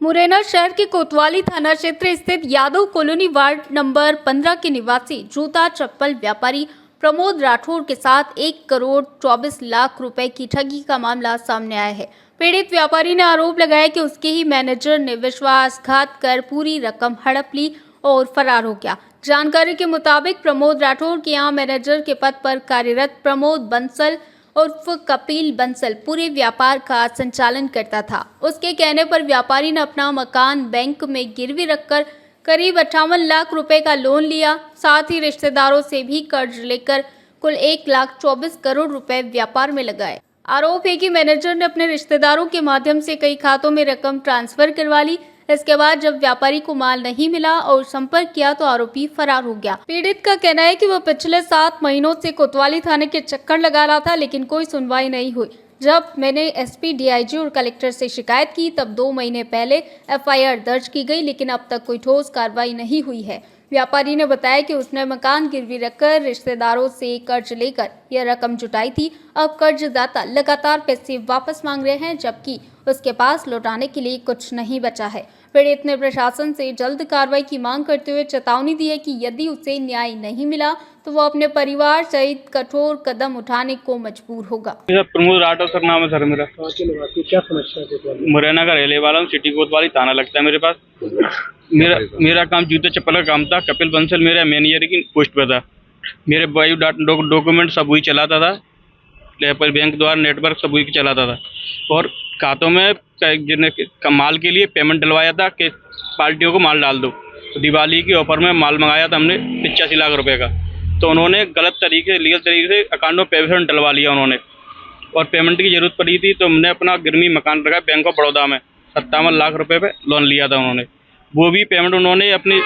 मुरैना शहर के कोतवाली थाना क्षेत्र स्थित यादव कॉलोनी वार्ड नंबर 15 के निवासी जूता चप्पल व्यापारी प्रमोद राठौर के साथ 1 करोड़ 24 लाख रुपए की ठगी का मामला सामने आया है। पीड़ित व्यापारी ने आरोप लगाया कि उसके ही मैनेजर ने विश्वासघात कर पूरी रकम हड़प ली और फरार हो गया। जानकारी के मुताबिक प्रमोद राठौर के यहाँ मैनेजर के पद पर कार्यरत प्रमोद बंसल उर्फ कपिल बंसल पूरे व्यापार का संचालन करता था। उसके कहने पर व्यापारी ने अपना मकान बैंक में गिरवी रखकर करीब 58 लाख रुपए का लोन लिया। साथ ही रिश्तेदारों से भी कर्ज लेकर कुल 1,24 करोड़ रुपए व्यापार में लगाए। आरोप है कि मैनेजर ने अपने रिश्तेदारों के माध्यम से कई खातों में रकम ट्रांसफर करवा ली। इसके बाद जब व्यापारी को माल नहीं मिला और संपर्क किया तो आरोपी फरार हो गया। पीड़ित का कहना है कि वह पिछले 7 महीनों से कोतवाली थाने के चक्कर लगा रहा था, लेकिन कोई सुनवाई नहीं हुई। जब मैंने एसपी, डीआईजी और कलेक्टर से शिकायत की तब 2 महीने पहले एफआईआर दर्ज की गई, लेकिन अब तक कोई ठोस कार्रवाई नहीं हुई है। व्यापारी ने बताया कि उसने मकान गिरवी रखकर रिश्तेदारों से कर्ज लेकर यह रकम जुटाई थी। अब कर्जदाता लगातार पैसे वापस मांग रहे हैं, जबकि उसके पास लौटाने के लिए कुछ नहीं बचा है। पीड़ित ने प्रशासन से जल्द कार्रवाई की मांग करते हुए चेतावनी दी है कि यदि उसे न्याय नहीं मिला तो वो अपने परिवार सहित कठोर कदम उठाने को मजबूर होगा। प्रमोद राठौर सर नाम है सर मेरा। क्या समस्या है? मुरैना का रहने वाला हूँ, सिटी कोतवाली थाना लगता है मेरे पास। मेरा काम जूते चप्पल का काम था। कपिल बंसल मेरा मैनेजर की पोस्ट पर था। मेरे बायो डॉक्यूमेंट सब वही चलाता था, बैंक द्वारा नेटवर्क सब वही चलाता था और खातों में माल के लिए पेमेंट डलवाया था कि पार्टियों को माल डाल दो। तो दिवाली के ऑफर में माल मंगाया था हमने 85 लाख रुपए का। तो उन्होंने गलत तरीके लीगल तरीके से अकाउंट में पेमेंट डलवा लिया उन्होंने, और पेमेंट की जरूरत पड़ी थी तो हमने अपना गिरवी मकान रखा बैंक ऑफ बड़ौदा में। 57 लाख रुपए पे लोन लिया था उन्होंने। वो भी पेमेंट उन्होंने अपनी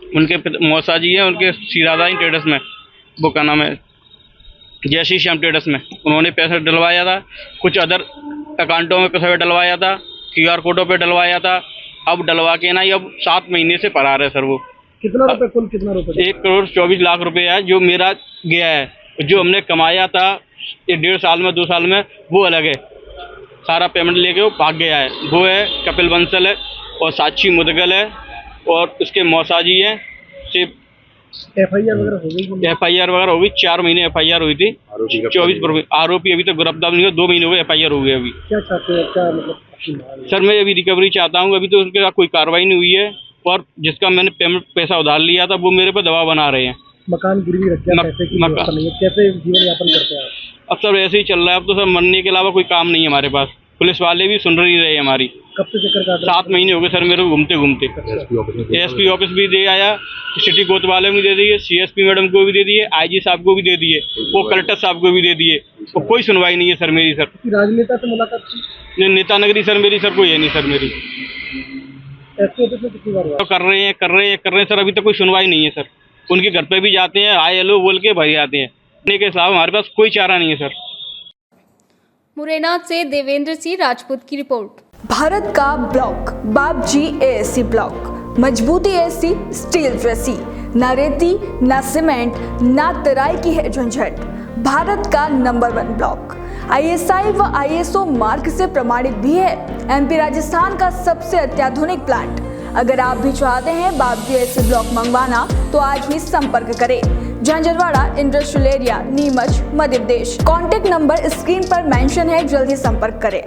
उनके मौसा जी हैं उनके सीरादाई ट्रेडर्स में, वो का नाम है जय श्री श्याम ट्रेडर्स में, उन्होंने पैसा डलवाया था। कुछ अदर अकाउंटों में पैसा डलवाया था, QR कोडों पे डलवाया था। अब डलवा के ना अब 7 महीने से फरार है सर। वो कितना रुपए, कुल कितना रुपए? 1 करोड़ 24 लाख रुपए है जो मेरा गया है। जो हमने कमाया था 1.5 साल में 2 साल में वो अलग है। सारा पेमेंट लेके वो भाग गया है। वो है कपिल बंसल है और साक्षी मुदगल है और उसके मौसा जी हैं। सिर्फ एफआईआर वगैरह हो गई? एफआईआर वगैरह हो गई। 4 महीने एफआईआर हुई थी। 24 आरोपी अभी तक गिरफ्तार नहीं हुए। 2 महीने हुए एफआईआर हो गई। अभी क्या चाहते हैं? क्या मतलब सर मैं अभी रिकवरी चाहता हूँ। अभी तो उनके साथ कोई कार्रवाई नहीं हुई है और जिसका मैंने पेमेंट पैसा उधार लिया था वो मेरे पर दबाव बना रहे हैं। मकान गिरवी रख दिया, पैसे की व्यवस्था नहीं है, कैसे जीवन यापन करते हैं आप? अब सर ऐसे ही चल रहा है। अब तो सर मरने के अलावा कोई काम नहीं है हमारे पास। पुलिस वाले भी सुन नहीं रहे हमारी। कब से चक्कर काट रहे हैं? 7 महीने हो गए सर मेरे को घूमते घूमते। एसपी ऑफिस भी दे आया, सिटी कोतवाली में दे दिए, CSP मैडम को भी दे दिए, IG साहब को भी दे दिए, वो कलेक्टर साहब को भी दे दिए। तो कोई सुनवाई नहीं है सर मेरी। सर राजनेता से मुलाकात की? नेता नगरी सर मेरी सर कोई है नहीं सर मेरी। एसपी ऑफिस में कितनी बार हुआ? तो कर रहे हैं सर। अभी तक कोई सुनवाई नहीं है सर। उनके घर पे भी जाते हैं, हाय हेलो बोल के भर जाते हैं। के खिलाफ हमारे पास कोई चारा नहीं है सर। मुरैना से देवेंद्र सिंह राजपूत की रिपोर्ट। भारत का ब्लॉक बाबजी AAC ब्लॉक, मजबूती ऐसी स्टील जैसी, न रेती न सीमेंट न तराई की है झंझट। भारत का नंबर 1 ब्लॉक ISI व ISO मार्क से प्रमाणित भी है। MP राजस्थान का सबसे अत्याधुनिक प्लांट। अगर आप भी चाहते हैं बाबजी AAC ब्लॉक मंगवाना तो आज ही संपर्क करें। Jhanjharwada industrial area, Neemuch, Madhya Pradesh. Contact number screen पर मेंशन है, जल्दी संपर्क करें।